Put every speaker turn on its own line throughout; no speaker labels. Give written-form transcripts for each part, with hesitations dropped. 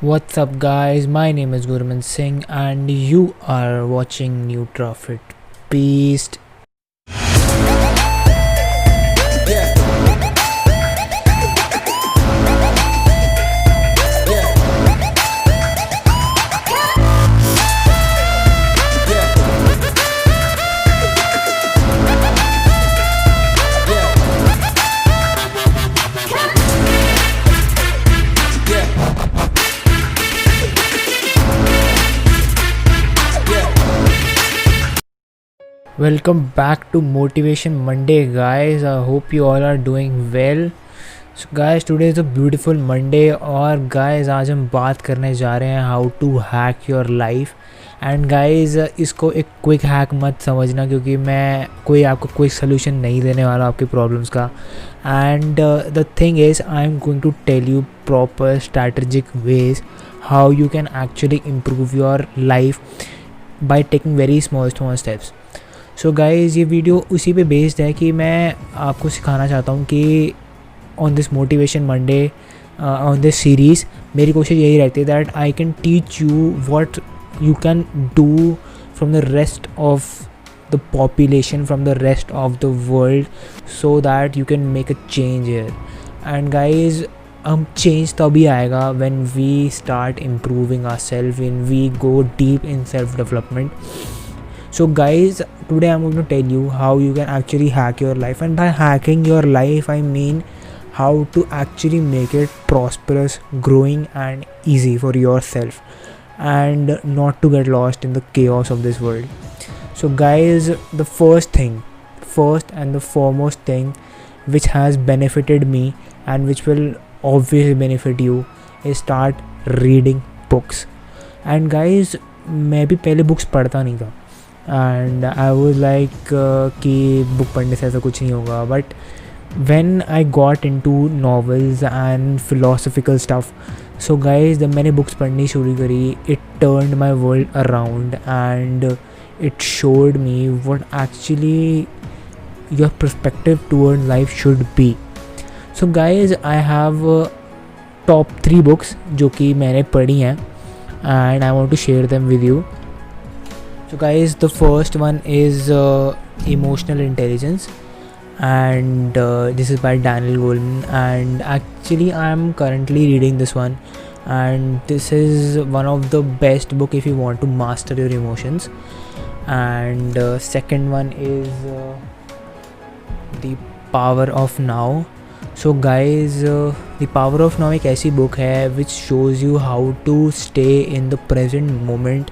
What's up, guys? My name is Gurman Singh, and you are watching New Profit. Peace. Welcome back to Motivation Monday, guys. I hope you all are doing well. So guys, today is a beautiful Monday और guys आज हम बात करने जा रहे हैं how to hack your life. And guys इसको एक क्विक हैक मत समझना, क्योंकि मैं कोई आपको क्विक सोल्यूशन नहीं देने वाला आपकी प्रॉब्लम्स का. And the thing is I am going to tell you proper strategic ways how you can actually improve your life by taking very small steps. So guys ये वीडियो उसी पे based है कि मैं आपको सिखाना चाहता हूँ कि on this motivation Monday on this series मेरी कोशिश यही रहती है that I can teach you what you can do from the rest of the population, from the rest of the world, so that you can make a change here. And guys, change तभी आएगा when we start improving ourselves, when we go deep in self development. So guys, today I'm going to tell you how you can actually hack your life, and by hacking your life I mean how to actually make it prosperous, growing and easy for yourself, and not to get lost in the chaos of this world. So guys, the first and the foremost thing which has benefited me and which will obviously benefit you is start reading books. And guys, मैं भी पहले books पढ़ता नहीं था and I was like कि book पढ़ने से ऐसा कुछ नहीं होगा, but when I got into novels and philosophical stuff, so guys जब मैंने बुक्स पढ़नी शुरू करी, it turned my world around and it showed me what actually your perspective toward life should be. So guys, I have top 3 books जो कि मैंने पढ़ी हैं and I want to share them with you. So guys, the first one is Emotional Intelligence, and this is by Daniel Goleman, and actually I am currently reading this one, and this is one of the best book if you want to master your emotions. And second one is The Power of Now. So guys, The Power of Now एक ऐसी book है which shows you how to stay in the present moment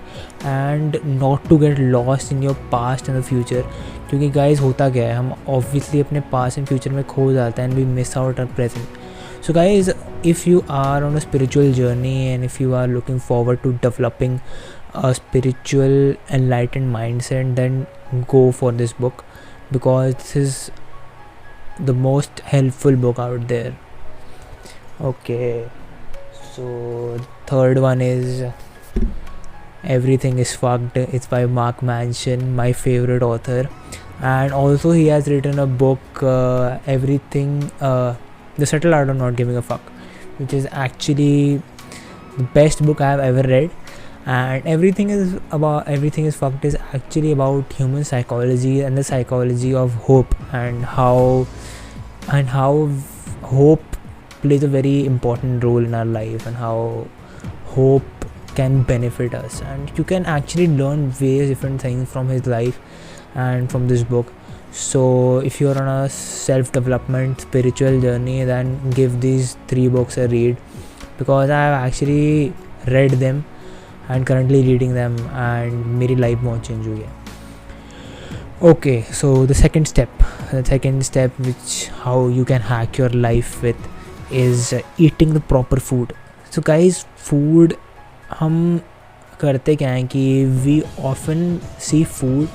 and not to get lost in your past and the future. क्योंकि guys होता क्या है, हम obviously अपने पास and future में खो जाते हैं and we miss out our present. So guys, if you are on a spiritual journey and if you are looking forward to developing a spiritual enlightened mindset, then go for this book because this is the most helpful book out there. Okay, so third one is Everything is Fucked. It's by Mark Manson, my favorite author, and also he has written a book Everything The Subtle Art of Not Giving a Fuck, which is actually the best book I have ever read. And Everything is Fucked is actually about human psychology and the psychology of hope, and how hope plays a very important role in our life, and how hope can benefit us. And you can actually learn various different things from his life and from this book. So if you're on a self-development spiritual journey, then give these 3 books a read, because I have actually read them and currently reading them, and मेरी life बहुत change हुई है. Okay, so the second step which how you can hack your life with is eating the proper food. So guys, food हम करते क्या हैं कि we often see food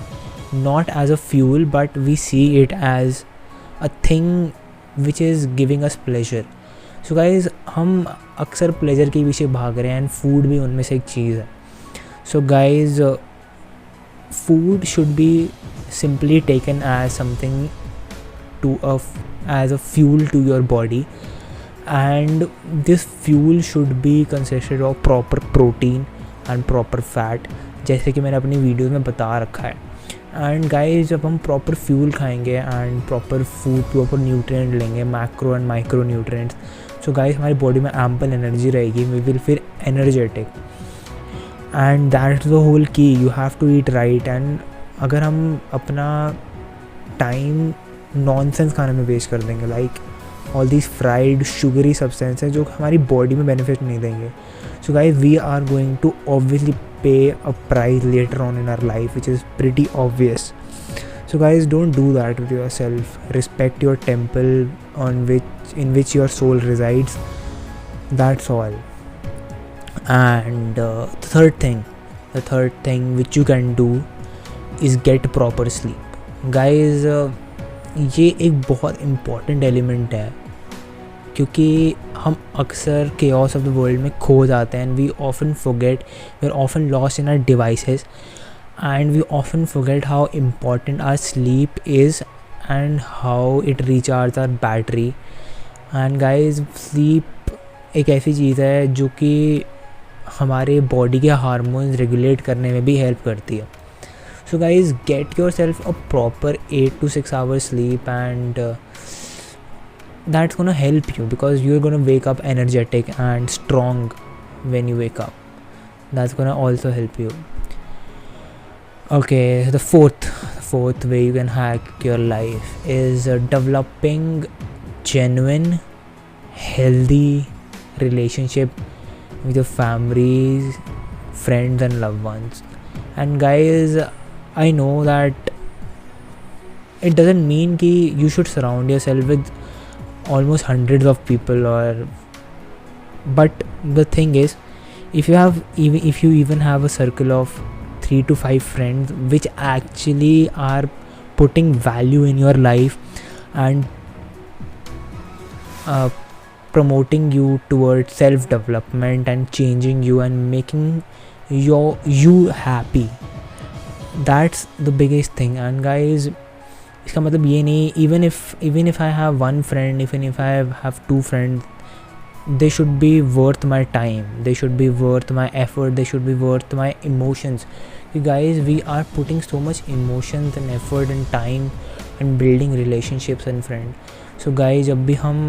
not as a fuel, but we see it as a thing which is giving us pleasure. So guys, हम अक्सर pleasure के पीछे भाग रहे हैं, and food भी उनमें से एक चीज़ है. So guys, food should be simply taken as something as a fuel to your body, and this fuel should be consisted of proper protein and proper fat, जैसे कि मैंने अपनी वीडियो में बता रखा है. एंड गाइस जब हम प्रॉपर फ्यूल खाएंगे and proper food proper nutrient लेंगे, macro and micro nutrients, so guys हमारी बॉडी में एम्पल एनर्जी रहेगी, we will feel energetic. And that's the whole key, you have to eat right. And अगर हम अपना time nonsense खाने में waste कर देंगे, like all these fried sugary substances जो हमारी बॉडी में बेनिफिट नहीं देंगे, so guys we are going to obviously pay a price later on in our life, which is pretty obvious. So guys, don't do that with yourself. Respect your temple in which your soul resides. That's all. And the third thing which you can do is get proper sleep. Guys, ये एक बहुत important element है, क्योंकि हम अक्सर chaos of the world में खो जाते हैं. We often forget, we are often lost in our devices, and we often forget how important our sleep is and how it recharges our battery. And guys, sleep एक ऐसी चीज़ है जो कि हमारे बॉडी के हार्मोन्स रेगुलेट करने में भी हेल्प करती है. So guys, get yourself a proper 8 to 6 hours sleep, and that's gonna help you because you're gonna wake up energetic and strong when you wake up. That's gonna also help you. Okay, the fourth way you can hack your life is developing genuine healthy relationship with your families, friends and loved ones. And guys, I know that it doesn't mean कि you should surround yourself with almost hundreds of people, but the thing is, if you even have a circle of 3 to 5 friends which actually are putting value in your life and promoting you towards self development and changing you and making you happy, that's the biggest thing. And guys, इसका मतलब ये नहीं, even if I have one friend, even if I have 2 friends, they should be worth my time, they should be worth my effort, they should be worth my emotions. You guys, we are putting so much emotions and effort and time and building relationships and friends. So guys, जब भी हम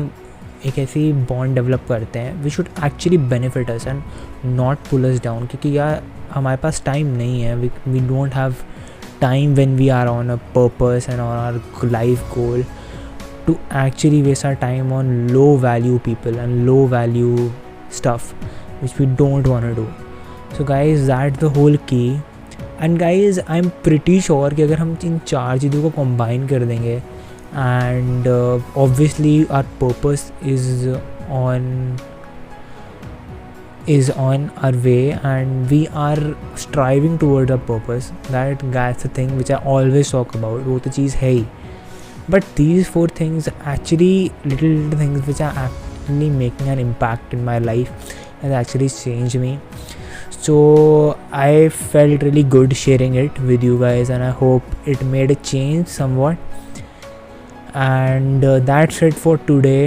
एक ऐसी bond develop करते हैं, we should actually benefit us and not pull us down, क्योंकि यार हमारे पास टाइम नहीं है, we don't have time when we are on a purpose and on our life goal to actually waste our time on low value people and low value stuff which we don't want to do. So guys, that's the whole key. And guys, I'm pretty sure कि अगर हम इन 4 चीज़ों को combine कर देंगे, and obviously our purpose is on our way and we are striving toward a purpose. That's the thing which I always talk about, वो तो चीज़ है ही. But these 4 things actually little things which are actually making an impact in my life and actually changed me. So I felt really good sharing it with you guys, and I hope it made a change somewhat. And that's it for today,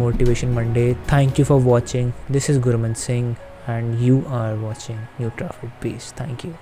Motivation Monday. Thank you for watching. This is Gurman Singh and you are watching New Traffic. Peace. Thank you.